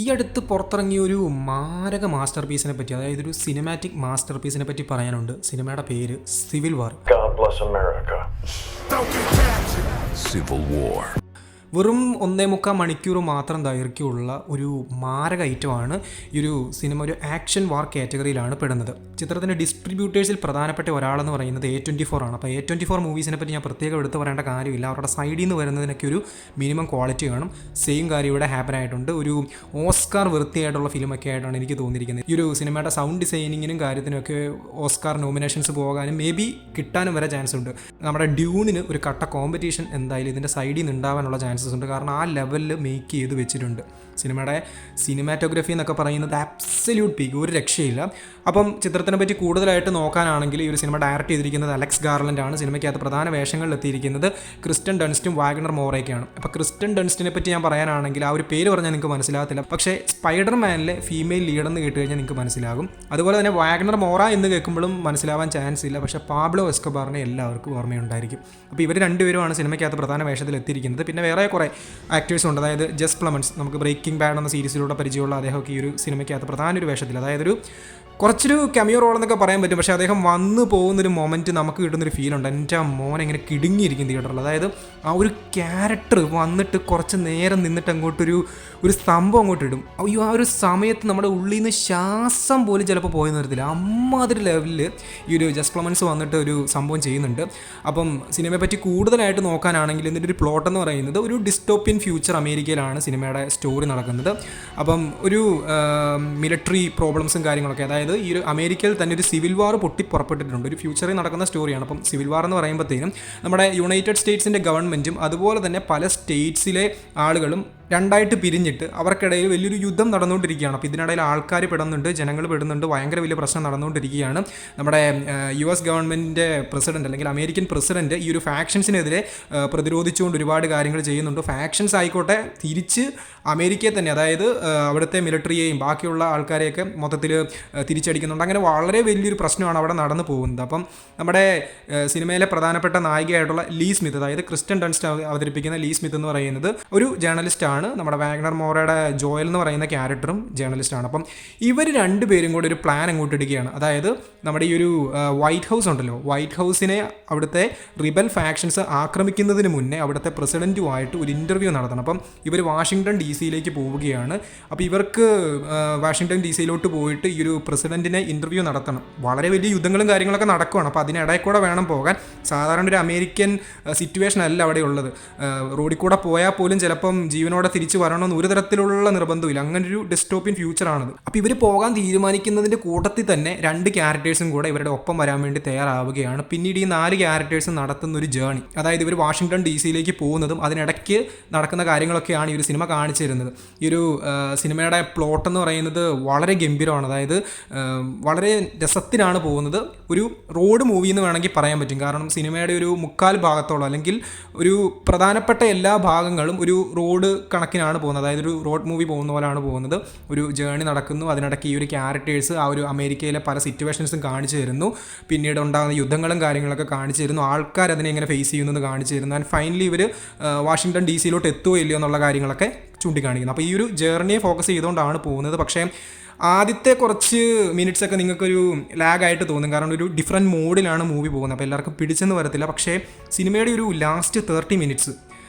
ഈ അടുത്ത് പുറത്തിറങ്ങിയ ഒരു മാരക മാസ്റ്റർ പീസിനെ പറ്റി, അതായത് ഒരു സിനിമാറ്റിക് മാസ്റ്റർ പീസിനെ പറ്റി പറയാനുണ്ട്. സിനിമയുടെ പേര് സിവിൽ വാർ. God bless America. Civil War. വെറും 1.25 മണിക്കൂർ മാത്രം ദൈർഘ്യമുള്ള ഒരു മാരക ഐറ്റമാണ് ഈ ഒരു സിനിമ. ഒരു ആക്ഷൻ വാർ കാറ്റഗറിയിലാണ് പെടുന്നത്. ചിത്രത്തിൻ്റെ ഡിസ്ട്രിബ്യൂട്ടേഴ്സിൽ പ്രധാനപ്പെട്ട ഒരാളെന്ന് പറയുന്നത് A24 ആണ്. അപ്പോൾ A24 മൂവീസിനെ പറ്റി ഞാൻ പ്രത്യേകം എടുത്ത് പറയേണ്ട കാര്യമില്ല. അവരുടെ സൈഡിൽ നിന്ന് വരുന്നതിനൊക്കെ ഒരു മിനിമം ക്വാളിറ്റി കാണും. സെയിം കാര്യം ഇവിടെ ഹാപ്പൻ ആയിട്ടുണ്ട്. ഒരു ഓസ്കാർ വൃത്തിയായിട്ടുള്ള ഫിലിമൊക്കെ ആയിട്ടാണ് എനിക്ക് തോന്നിയിരിക്കുന്നത്. ഈ ഒരു സിനിമയുടെ സൗണ്ട് ഡിസൈനിങ്ങിനും കാര്യത്തിനൊക്കെ ഓസ്കാർ നോമിനേഷൻസ് പോകാനും മേ ബി കിട്ടാനും വരെ ചാൻസ് ഉണ്ട്. നമ്മുടെ ഡ്യൂണിന് ഒരു കട്ട കോമ്പറ്റീഷൻ എന്തായാലും ഇതിൻ്റെ സൈഡിൽ നിന്ന് ഉണ്ടാവാനുള്ള ചാൻസസ് ഉണ്ട്. കാരണം ആ ലെവലിൽ മേക്ക് ചെയ്ത് വെച്ചിട്ടുണ്ട്. സിനിമയുടെ സിനിമാറ്റോഗ്രഫി എന്നൊക്കെ പറയുന്നത് ആബ്സല്യൂട്ട് പീക്ക്, ഒരു രക്ഷയില്ല. അപ്പം ചിത്രത്തിനെ പറ്റി കൂടുതലായിട്ട് നോക്കാനാണെങ്കിൽ ഈ ഒരു സിനിമ ഡയറക്റ്റ് ചെയ്തിരിക്കുന്നത് അലക്സ് ഗാർലൻഡ് ആണ്. സിനിമയ്ക്കകത്ത് പ്രധാന വേഷങ്ങളിൽ എത്തിയിരിക്കുന്നത് ക്രിസ്റ്റൻ ഡൺസ്റ്റും വാഗ്നർ മോറയൊക്കെയാണ്. അപ്പോൾ ക്രിസ്റ്റൻ ഡൺസ്റ്റിനെ പറ്റി ഞാൻ പറയാനാണെങ്കിൽ ആ ഒരു പേര് പറഞ്ഞാൽ നിങ്ങൾക്ക് മനസ്സിലാകത്തില്ല, പക്ഷേ സ്പൈഡർമാനിലെ ഫീമെയിൽ ലീഡെന്ന് കേട്ട് കഴിഞ്ഞാൽ നിങ്ങൾക്ക് മനസ്സിലാകും. അതുപോലെ തന്നെ വാഗ്നർ മോറ എന്ന് കേൾക്കുമ്പോഴും മനസ്സിലാവാൻ ചാൻസ് ഇല്ല, പക്ഷേ പാബ്ലോ എസ്കോബാറിനെ എല്ലാവർക്കും ഓർമ്മയുണ്ടായിരിക്കും. അപ്പോൾ ഇവർ രണ്ടുപേരുമാണ് സിനിമയ്ക്കകത്ത് പ്രധാന വേഷത്തിൽ എത്തിയിരിക്കുന്നത്. പിന്നെ വേറെ കുറേ ആക്ടേഴ്സ് ഉണ്ട്. അതായത് ജസ് പ്ലമൻസ്, നമുക്ക് ബ്രേക്കിംഗ് ബാഡ് എന്ന സീരീസിലൂടെ പരിചയമുള്ള അദ്ദേഹമൊക്കെ ഈ ഒരു സിനിമയ്ക്കകത്ത് പ്രധാന ഒരു വേഷത്തിൽ, അതായത് ഒരു കുറച്ചൊരു കെമിയോ റോൾ എന്നൊക്കെ പറയാൻ പറ്റും. പക്ഷേ അദ്ദേഹം വന്നു പോകുന്നൊരു മൊമെൻറ്റ് നമുക്ക് കിട്ടുന്നൊരു ഫീലുണ്ട്. എൻ്റെ മോൻ എങ്ങനെ കിടുങ്ങിയിരിക്കും തിയേറ്ററിൽ. അതായത് ആ ഒരു ക്യാരക്ടർ വന്നിട്ട് കുറച്ച് നേരം നിന്നിട്ട് അങ്ങോട്ടൊരു സംഭവം അങ്ങോട്ട് ഇടും. അയ്യോ, ആ ഒരു സമയത്ത് നമ്മുടെ ഉള്ളിൽ നിന്ന് ശ്വാസം പോലും ചിലപ്പോൾ പോയി നിർത്തില്ല. അമ്മാതിരി ലെവലിൽ ഈ ഒരു ജസ് പ്ലമൻസ് വന്നിട്ട് ഒരു സംഭവം ചെയ്യുന്നുണ്ട്. അപ്പം സിനിമയെ പറ്റി കൂടുതലായിട്ട് നോക്കാനാണെങ്കിൽ ഇതിൻ്റെ ഒരു പ്ലോട്ട് എന്ന് പറയുന്നത് ഒരു ഡിസ്റ്റോപ്യൻ ഫ്യൂച്ചർ അമേരിക്കയിലാണ് സിനിമയുടെ സ്റ്റോറി നടക്കുന്നത്. അപ്പം ഒരു മിലിറ്ററി പ്രോബ്ലംസും കാര്യങ്ങളൊക്കെ, അതായത് ഈ ഒരു അമേരിക്കയിൽ തന്നെ ഒരു സിവിൽ വാർ പുറപ്പെട്ടിട്ടുണ്ട്. ഒരു ഫ്യൂച്ചറിൽ നടക്കുന്ന സ്റ്റോറിയാണ്. അപ്പം സിവിൽ വാർ എന്ന് പറയുമ്പോഴത്തേനും നമ്മുടെ യുണൈറ്റഡ് സ്റ്റേറ്റ്സിൻ്റെ ഗവൺമെൻറ്റും അതുപോലെ തന്നെ പല സ്റ്റേറ്റ്സിലെ ആളുകളും രണ്ടായിട്ട് പിരിഞ്ഞിട്ട് അവർക്കിടയിൽ വലിയൊരു യുദ്ധം നടന്നുകൊണ്ടിരിക്കുകയാണ്. അപ്പോൾ ഇതിനിടയിൽ ആൾക്കാർ പെടുന്നുണ്ട്, ജനങ്ങൾ പെടുന്നുണ്ട്, ഭയങ്കര വലിയ പ്രശ്നം നടന്നുകൊണ്ടിരിക്കുകയാണ്. നമ്മുടെ US ഗവൺമെൻറ്റിൻ്റെ പ്രസിഡന്റ് അല്ലെങ്കിൽ അമേരിക്കൻ പ്രസിഡന്റ് ഈ ഒരു ഫാക്ഷൻസിനെതിരെ പ്രതിരോധിച്ചുകൊണ്ട് ഒരുപാട് കാര്യങ്ങൾ ചെയ്യുന്നുണ്ട്. ഫാക്ഷൻസ് ആയിക്കോട്ടെ തിരിച്ച് അമേരിക്കയെ തന്നെ, അതായത് അവിടുത്തെ മിലിറ്ററിയെയും ബാക്കിയുള്ള ആൾക്കാരെയൊക്കെ മൊത്തത്തിൽ തിരിച്ചടിക്കുന്നുണ്ട്. അങ്ങനെ വളരെ വലിയൊരു പ്രശ്നമാണ് അവിടെ നടന്നു പോകുന്നത്. അപ്പം നമ്മുടെ സിനിമയിലെ പ്രധാനപ്പെട്ട നായികയായിട്ടുള്ള ലീ സ്മിത്ത്, അതായത് ക്രിസ്റ്റൻ ഡൺസ്റ്റ് അവതരിപ്പിക്കുന്ന ലീ സ്മിത്ത് എന്ന് പറയുന്നത് ഒരു ജേർണലിസ്റ്റാണ്. നമ്മുടെ വാഗ്നർ മോറയുടെ ജോയൽ എന്ന് പറയുന്ന ക്യാരക്ടറും ജേർണലിസ്റ്റാണ്. അപ്പം ഇവർ രണ്ടുപേരും കൂടി ഒരു പ്ലാൻ അങ്ങോട്ട് ഇടുകയാണ്. അതായത് നമ്മുടെ ഈ ഒരു വൈറ്റ് ഹൗസ് ഉണ്ടല്ലോ, വൈറ്റ് ഹൗസിനെ അവിടുത്തെ റിബൽ ഫാക്ഷൻസ് ആക്രമിക്കുന്നതിന് മുന്നേ അവിടുത്തെ പ്രസിഡൻറ്റുമായിട്ട് ഒരു ഇൻ്റർവ്യൂ നടത്തണം. അപ്പം ഇവർ വാഷിങ്ടൺ DC പോവുകയാണ്. അപ്പോൾ ഇവർക്ക് വാഷിങ്ടൺ DC പോയിട്ട് ഈ ഒരു പ്രസിഡൻറ്റിനെ ഇൻ്റർവ്യൂ നടത്തണം. വളരെ വലിയ യുദ്ധങ്ങളും കാര്യങ്ങളൊക്കെ നടക്കുകയാണ്. അപ്പോൾ അതിനിടയിൽ കൂടെ വേണം പോകാൻ. സാധാരണ ഒരു അമേരിക്കൻ സിറ്റുവേഷൻ അല്ല അവിടെ ഉള്ളത്. റോഡിൽ കൂടെ പോയാൽ പോലും ചിലപ്പം ജീവനോടെ തിരിച്ച് വരണമെന്ന് ഒരു തരത്തിലുള്ള നിർബന്ധമില്ല. അങ്ങനെ ഒരു ഡിസ്റ്റോപ്യൻ ഫ്യൂച്ചറാണത്. അപ്പോൾ ഇവർ പോകാൻ തീരുമാനിക്കുന്നതിൻ്റെ കൂട്ടത്തിൽ തന്നെ 2 ക്യാരക്ടേഴ്സും കൂടെ ഇവരുടെ ഒപ്പം വരാൻ വേണ്ടി തയ്യാറാവുകയാണ്. പിന്നീട് ഈ 4 ക്യാരക്ടേഴ്സും നടത്തുന്ന ഒരു ജേണി, അതായത് ഇവർ വാഷിങ്ടൺ DC പോകുന്നതും അതിനിടയ്ക്ക് നടക്കുന്ന കാര്യങ്ങളൊക്കെയാണ് ഈ ഒരു സിനിമ കാണിച്ചു തരുന്നത്. ഈ ഒരു സിനിമയുടെ പ്ലോട്ട് എന്ന് പറയുന്നത് വളരെ ഗംഭീരമാണ്. അതായത് വളരെ രസത്തിനാണ് പോകുന്നത്. ഒരു റോഡ് മൂവി എന്ന് വേണമെങ്കിൽ പറയാൻ പറ്റും. കാരണം സിനിമയുടെ ഒരു 3/4 ഭാഗത്തോളം അല്ലെങ്കിൽ ഒരു പ്രധാനപ്പെട്ട എല്ലാ ഭാഗങ്ങളും ഒരു റോഡ് കണക്കിനാണ് പോകുന്നത്. അതായത് ഒരു റോഡ് മൂവി പോകുന്ന പോലെയാണ് പോകുന്നത്. ഒരു ജേണി നടക്കുന്നു, അതിനിടയ്ക്ക് ഈ ഒരു ക്യാരക്ടേഴ്സ് ആ ഒരു അമേരിക്കയിലെ പല സിറ്റുവേഷൻസും കാണിച്ചു തരുന്നു. പിന്നീട് ഉണ്ടാകുന്ന യുദ്ധങ്ങളും കാര്യങ്ങളൊക്കെ കാണിച്ചു തരുന്നു. ആൾക്കാർ അതിനെ എങ്ങനെ ഫേസ് ചെയ്യുന്നത് കാണിച്ചു തരുന്നു. ആൻഡ് ഫൈനലി ഇവർ വാഷിങ്ടൺ DC എത്തുമോ ഇല്ലയോ എന്നുള്ള കാര്യങ്ങളൊക്കെ ചൂണ്ടിക്കാണിക്കുന്നു. അപ്പോൾ ഈ ഒരു ജേർണിയെ ഫോക്കസ് ചെയ്തുകൊണ്ടാണ് പോകുന്നത്. പക്ഷേ ആദ്യത്തെ കുറച്ച് മിനിറ്റ്സൊക്കെ നിങ്ങൾക്കൊരു ലാഗായിട്ട് തോന്നും. കാരണം ഒരു ഡിഫറെൻറ്റ് മോഡിലാണ് മൂവി പോകുന്നത്. അപ്പോൾ എല്ലാവർക്കും പിടിച്ചെന്ന് വരത്തില്ല. പക്ഷേ സിനിമയുടെ ഒരു ലാസ്റ്റ് 30 മിനിറ്റ്സ്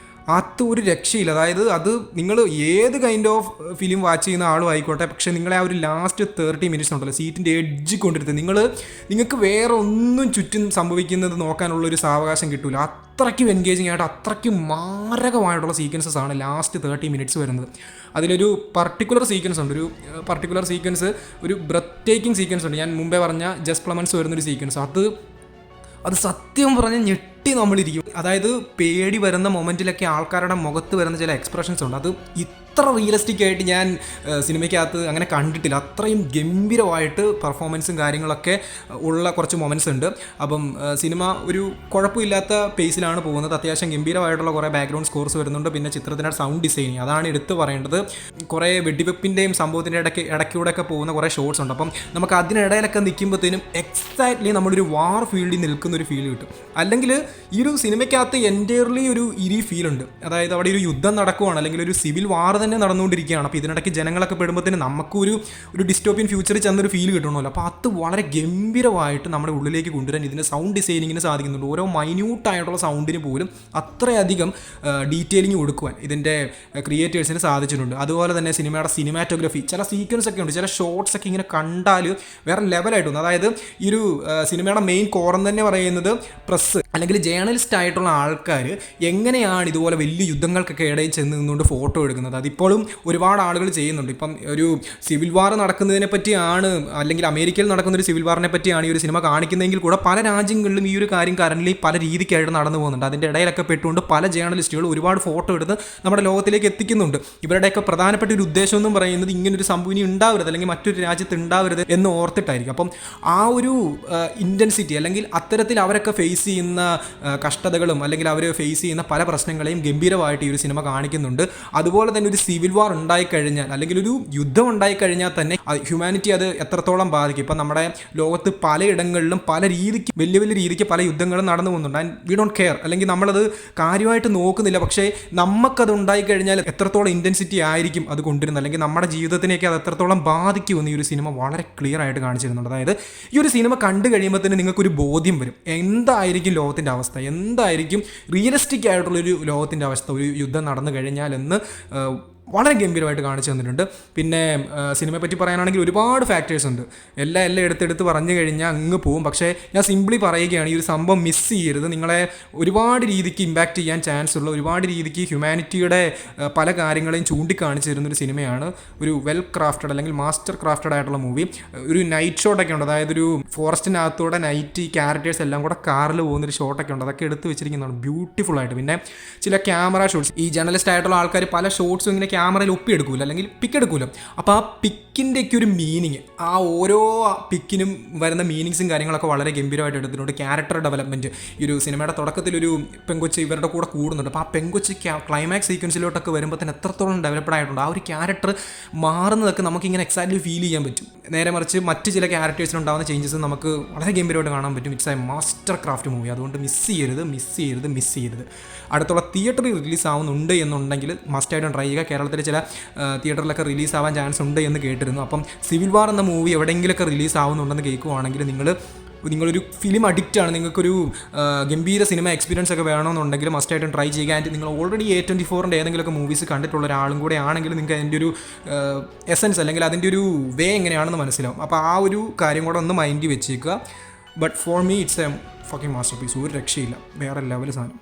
അത് ഒരു രക്ഷയില്ല. അതായത് അത് നിങ്ങൾ ഏത് കൈൻഡ് ഓഫ് ഫിലിം വാച്ച് ചെയ്യുന്ന ആളും ആയിക്കോട്ടെ, പക്ഷേ നിങ്ങളെ ആ ഒരു ലാസ്റ്റ് 30 മിനിറ്റ്സ് ഉണ്ടല്ലോ, സീറ്റിൻ്റെ എഡ്ജ് കൊണ്ടിരുത്ത് നിങ്ങൾക്ക് വേറെ ഒന്നും ചുറ്റും സംഭവിക്കുന്നത് നോക്കാനുള്ളൊരു സാവകാശം കിട്ടില്ല. അത്രയ്ക്കും എൻഗേജിങ് ആയിട്ട് അത്രയ്ക്കും മാരകമായിട്ടുള്ള സീക്വൻസസ് ആണ് ലാസ്റ്റ് 30 മിനിറ്റ്സ് വരുന്നത്. അതിലൊരു പർട്ടിക്കുലർ സീക്വൻസ് ഒരു ബ്രെത്ത് ടേക്കിംഗ് സീക്വൻസ് ഉണ്ട്. ഞാൻ മുമ്പേ പറഞ്ഞ ജസ് പ്ലമൻസ് വരുന്നൊരു സീക്വൻസ്, അത് സത്യം പറഞ്ഞ് ഞെട്ടി നമ്മളിരിക്കും. അതായത് പേടി വരുന്ന മൊമെൻറ്റിലൊക്കെ ആൾക്കാരുടെ മുഖത്ത് വരുന്ന ചില എക്സ്പ്രഷൻസ് ഉണ്ട്. അത് ഇത്ര റിയലിസ്റ്റിക് ആയിട്ട് ഞാൻ സിനിമയ്ക്കകത്ത് അങ്ങനെ കണ്ടിട്ടില്ല. അത്രയും ഗംഭീരമായിട്ട് പെർഫോമൻസും കാര്യങ്ങളൊക്കെ ഉള്ള കുറച്ച് മൊമെൻറ്റ്സ് ഉണ്ട്. അപ്പം സിനിമ ഒരു കുഴപ്പമില്ലാത്ത പേസിലാണ് പോകുന്നത്. അത്യാവശ്യം ഗംഭീരമായിട്ടുള്ള കുറേ ബാക്ക്ഗ്രൗണ്ട് സ്കോർസ് വരുന്നുണ്ട്. പിന്നെ ചിത്രത്തിൻ്റെ സൗണ്ട് ഡിസൈനിങ് അതാണ് എടുത്ത് പറയേണ്ടത്. കുറേ വെടിവെപ്പിൻ്റെയും സംഭവത്തിൻ്റെ ഇടയ്ക്കൂടെയൊക്കെ പോകുന്ന കുറേ ഷോട്ട്സ് ഉണ്ട്. അപ്പം നമുക്ക് അതിനിടയിലൊക്കെ നിൽക്കുമ്പോഴത്തേനും എക്സാക്ട്ലി നമ്മളൊരു വാർ ഫീൽഡിൽ നിൽക്കുന്നൊരു ഫീൽ കിട്ടും. അല്ലെങ്കിൽ ഈ ഒരു സിനിമയ്ക്കകത്ത് എൻറ്റയർലി ഒരു ഇരി ഫീൽ ഉണ്ട്. അതായത് അവിടെ ഒരു യുദ്ധം നടക്കുവാണ്, അല്ലെങ്കിൽ ഒരു സിവിൽ വാർ തന്നെ നടന്നുകൊണ്ടിരിക്കുകയാണ്. അപ്പോൾ ഇതിനിടയ്ക്ക് ജനങ്ങളൊക്കെ പെടുമ്പോഴത്തേന് നമുക്കൊരു ഡിസ്റ്റോപ്പിയൻ ഫ്യൂച്ചറിൽ ചെന്നൊരു ഫീൽ കിട്ടണമല്ലോ. അപ്പോൾ അത് വളരെ ഗംഭീരമായിട്ട് നമ്മുടെ ഉള്ളിലേക്ക് കൊണ്ടുവരാൻ ഇതിൻ്റെ സൗണ്ട് ഡിസൈനിങ്ങിന് സാധിക്കുന്നുണ്ട്. ഓരോ മൈന്യൂട്ടായിട്ടുള്ള സൗണ്ടിന് പോലും അത്രയധികം ഡീറ്റെയിലിംഗ് കൊടുക്കുവാൻ ഇതിൻ്റെ ക്രിയേറ്റേഴ്സിന് സാധിച്ചിട്ടുണ്ട്. അതുപോലെ തന്നെ സിനിമയുടെ സിനിമാറ്റോഗ്രഫി, ചില സീക്വൻസ് ഒക്കെ ഉണ്ട്, ചില ഷോട്ട്സ് ഒക്കെ ഇങ്ങനെ കണ്ടാൽ വേറെ ലെവലായിട്ട് തോന്നും. അതായത് ഈ ഒരു സിനിമയുടെ മെയിൻ കോറം തന്നെ പറയുന്നത് പ്രസ് അല്ലെങ്കിൽ ജേർണലിസ്റ്റ് ആയിട്ടുള്ള ആൾക്കാർ എങ്ങനെയാണ് ഇതുപോലെ വലിയ യുദ്ധങ്ങൾക്കൊക്കെ ഇടയിൽ ചെന്ന് നിന്നുകൊണ്ട് ഫോട്ടോ എടുക്കുന്നത്. അതിപ്പോഴും ഒരുപാട് ആളുകൾ ചെയ്യുന്നുണ്ട്. ഇപ്പം ഒരു സിവിൽ വാർ നടക്കുന്നതിനെ പറ്റിയാണ്, അല്ലെങ്കിൽ അമേരിക്കയിൽ നടക്കുന്ന ഒരു സിവിൽ വാറിനെ പറ്റിയാണ് ഈ ഒരു സിനിമ കാണിക്കുന്നതെങ്കിൽ കൂടെ പല രാജ്യങ്ങളിലും ഈ ഒരു കാര്യം കറൻറ്റ്ലി പല രീതിക്കായിട്ട് നടന്നു പോകുന്നുണ്ട്. അതിൻ്റെ ഇടയിലൊക്കെ പെട്ടുകൊണ്ട് പല ജേർണലിസ്റ്റുകൾ ഒരുപാട് ഫോട്ടോ എടുത്ത് നമ്മുടെ ലോകത്തിലേക്ക് എത്തിക്കുന്നുണ്ട്. ഇവരുടെയൊക്കെ പ്രധാനപ്പെട്ട ഒരു ഉദ്ദേശം എന്നും പറയുന്നത് ഇങ്ങനൊരു സംഭവം ഇനി ഉണ്ടാവരുത്, അല്ലെങ്കിൽ മറ്റൊരു രാജ്യത്ത് ഉണ്ടാവരുത് എന്ന് ഓർത്തിട്ടായിരിക്കും. അപ്പം ആ ഒരു ഇൻറ്റൻസിറ്റി, അല്ലെങ്കിൽ അത്തരത്തിൽ അവരൊക്കെ ഫേസ് ചെയ്യുന്ന കഷ്ടതകളും അല്ലെങ്കിൽ അവർ ഫേസ് ചെയ്യുന്ന പല പ്രശ്നങ്ങളെയും ഗംഭീരമായിട്ട് ഈ ഒരു സിനിമ കാണിക്കുന്നുണ്ട്. അതുപോലെ തന്നെ ഒരു സിവിൽ വാർ ഉണ്ടായിക്കഴിഞ്ഞാൽ, അല്ലെങ്കിൽ ഒരു യുദ്ധം ഉണ്ടായിക്കഴിഞ്ഞാൽ തന്നെ ഹ്യൂമാനിറ്റി അത് എത്രത്തോളം ബാധിക്കും. ഇപ്പം നമ്മുടെ ലോകത്ത് പലയിടങ്ങളിലും പല രീതിക്ക് വലിയ വലിയ രീതിക്ക് പല യുദ്ധങ്ങളും നടന്നു പോകുന്നുണ്ട്. ആൻഡ് വി ഡോണ്ട് കെയർ, അല്ലെങ്കിൽ നമ്മളത് കാര്യമായിട്ട് നോക്കുന്നില്ല. പക്ഷേ നമുക്കത് ഉണ്ടായിക്കഴിഞ്ഞാൽ എത്രത്തോളം ഇൻറ്റൻസിറ്റി ആയിരിക്കും അത് കൊണ്ടുവരുന്നത്, അല്ലെങ്കിൽ നമ്മുടെ ജീവിതത്തിനെയൊക്കെ അത് എത്രത്തോളം ബാധിക്കുമെന്ന് ഈ ഒരു സിനിമ വളരെ ക്ലിയർ ആയിട്ട് കാണിച്ചിരുന്നുണ്ട്. അതായത് ഈ ഒരു സിനിമ കണ്ടു കഴിയുമ്പോൾ തന്നെ നിങ്ങൾക്കൊരു ബോധ്യം വരും എന്തായിരിക്കും ലോകത്തിൻ്റെ അവസ്ഥ, എന്തായിരിക്കും റിയലിസ്റ്റിക് ആയിട്ടുള്ളൊരു ലോകത്തിൻ്റെ അവസ്ഥ ഒരു യുദ്ധം നടന്നു കഴിഞ്ഞാൽ എന്ന് വളരെ ഗംഭീരമായിട്ട് കാണിച്ചു തന്നിട്ടുണ്ട്. പിന്നെ സിനിമയെ പറ്റി പറയാനാണെങ്കിൽ ഒരുപാട് ഫാക്ടേഴ്സ് ഉണ്ട്. എല്ലാം എടുത്തെടുത്ത് പറഞ്ഞു കഴിഞ്ഞാൽ അങ്ങ് പോവും. പക്ഷേ ഞാൻ സിംപ്ലി പറയുകയാണ്, ഈ ഒരു സംഭവം മിസ് ചെയ്യരുത്. നിങ്ങളെ ഒരുപാട് രീതിക്ക് ഇമ്പാക്റ്റ് ചെയ്യാൻ ചാൻസ് ഉള്ള, ഒരുപാട് രീതിക്ക് ഹ്യൂമാനിറ്റിയുടെ പല കാര്യങ്ങളെയും ചൂണ്ടിക്കാണിച്ചു തരുന്നൊരു സിനിമയാണ്. ഒരു വെൽ ക്രാഫ്റ്റഡ് അല്ലെങ്കിൽ മാസ്റ്റർ ക്രാഫ്റ്റഡ് ആയിട്ടുള്ള മൂവി. ഒരു നൈറ്റ് ഷോട്ടൊക്കെ ഉണ്ട്, അതായത് ഒരു ഫോറസ്റ്റിനകത്തൂടെ നൈറ്റ് ഈ ക്യാരക്ടേഴ്സ് എല്ലാം കൂടെ കാറിൽ പോകുന്നൊരു ഷോട്ടൊക്കെ ഉണ്ട്. അതൊക്കെ എടുത്ത് വെച്ചിരിക്കുന്നതാണ് ബ്യൂട്ടിഫുൾ ആയിട്ട്. പിന്നെ ചില ക്യാമറ ഷോട്ട്സ്, ഈ ജേർണലിസ്റ്റ് ആയിട്ടുള്ള ആൾക്കാർ പല ഷോട്ട്സും ഇങ്ങനെ ക്യാമറയിൽ ഒപ്പിയെടുക്കൂല, അല്ലെങ്കിൽ പിക്ക് എടുക്കൂല. അപ്പോൾ ആ പിക്കിൻ്റെയൊക്കെ ഒരു മീനിങ്, ആ ഓരോ പിക്കിനും വരുന്ന മീനിങ്സും കാര്യങ്ങളൊക്കെ വളരെ ഗംഭീരമായിട്ട് എടുത്തിട്ടുണ്ട്. ക്യാരക്ടർ ഡെവലപ്മെൻറ്റ്, ഈ ഒരു സിനിമയുടെ തുടക്കത്തിലൊരു പെങ്കൊച്ച് ഇവരുടെ കൂടെ കൂടുന്നുണ്ട്. അപ്പോൾ ആ പെങ്കൊച്ച് ക്ലൈമാക്സ് സീക്വൻസിലോട്ടൊക്കെ വരുമ്പോൾ തന്നെ എത്രത്തോളം ഡെവലപ്ഡ് ആയിട്ടുണ്ട്. ആ ഒരു ക്യാരക്ടർ മാറുന്നതൊക്കെ നമുക്കിങ്ങനെ എക്സാക്ട്ലി ഫീൽ ചെയ്യാൻ പറ്റും. നേരെ മറിച്ച് മറ്റ് ചില ക്യാരക്ടേഴ്സിനുണ്ടാകുന്ന ചേഞ്ചസ് നമുക്ക് വളരെ ഗംഭീരമായിട്ട് കാണാൻ പറ്റും. It's A master craft movie. അതുകൊണ്ട് മിസ് ചെയ്യരുത്. അടുത്തുള്ള തിയേറ്ററിൽ റിലീസ് ആവുന്നുണ്ട് എന്നുണ്ടെങ്കിൽ മസ്റ്റായിട്ടും ട്രൈ ചെയ്യുക. കേരളത്തിലെ ചില തിയേറ്ററിലൊക്കെ റിലീസ് ആവാൻ ചാൻസ് ഉണ്ട് എന്ന് കേട്ടിരുന്നു. അപ്പം സിവിൽ വാർ എന്ന മൂവി എവിടെയെങ്കിലുമൊക്കെ റിലീസ് ആവുന്നുണ്ടെന്ന് കേൾക്കുവാണെങ്കിൽ നിങ്ങളൊരു ഫിലിം അഡിക്റ്റാണ്, നിങ്ങൾക്കൊരു ഗംഭീര സിനിമ എക്സ്പീരിയൻസ് ഒക്കെ വേണമെന്നുണ്ടെങ്കിൽ മസ്റ്റായിട്ടും ട്രൈ ചെയ്യുക. ആൻഡ് നിങ്ങൾ ഓൾറെഡി A24 ഏതെങ്കിലുമൊക്കെ മൂവീസ് കണ്ടിട്ടുള്ള ഒരാളും കൂടെ ആണെങ്കിൽ നിങ്ങൾക്ക് അതിൻ്റെ ഒരു എസൻസ്, അല്ലെങ്കിൽ അതിൻ്റെ ഒരു വേ എങ്ങനെയാണെന്ന് മനസ്സിലാവും. അപ്പോൾ ആ ഒരു കാര്യം കൂടെ ഒന്ന് മൈൻഡിൽ വെച്ചേക്കുക. But for me it's a fucking masterpiece. ഒരു രക്ഷയില്ല, വേറെ ലെവൽ സാധനം.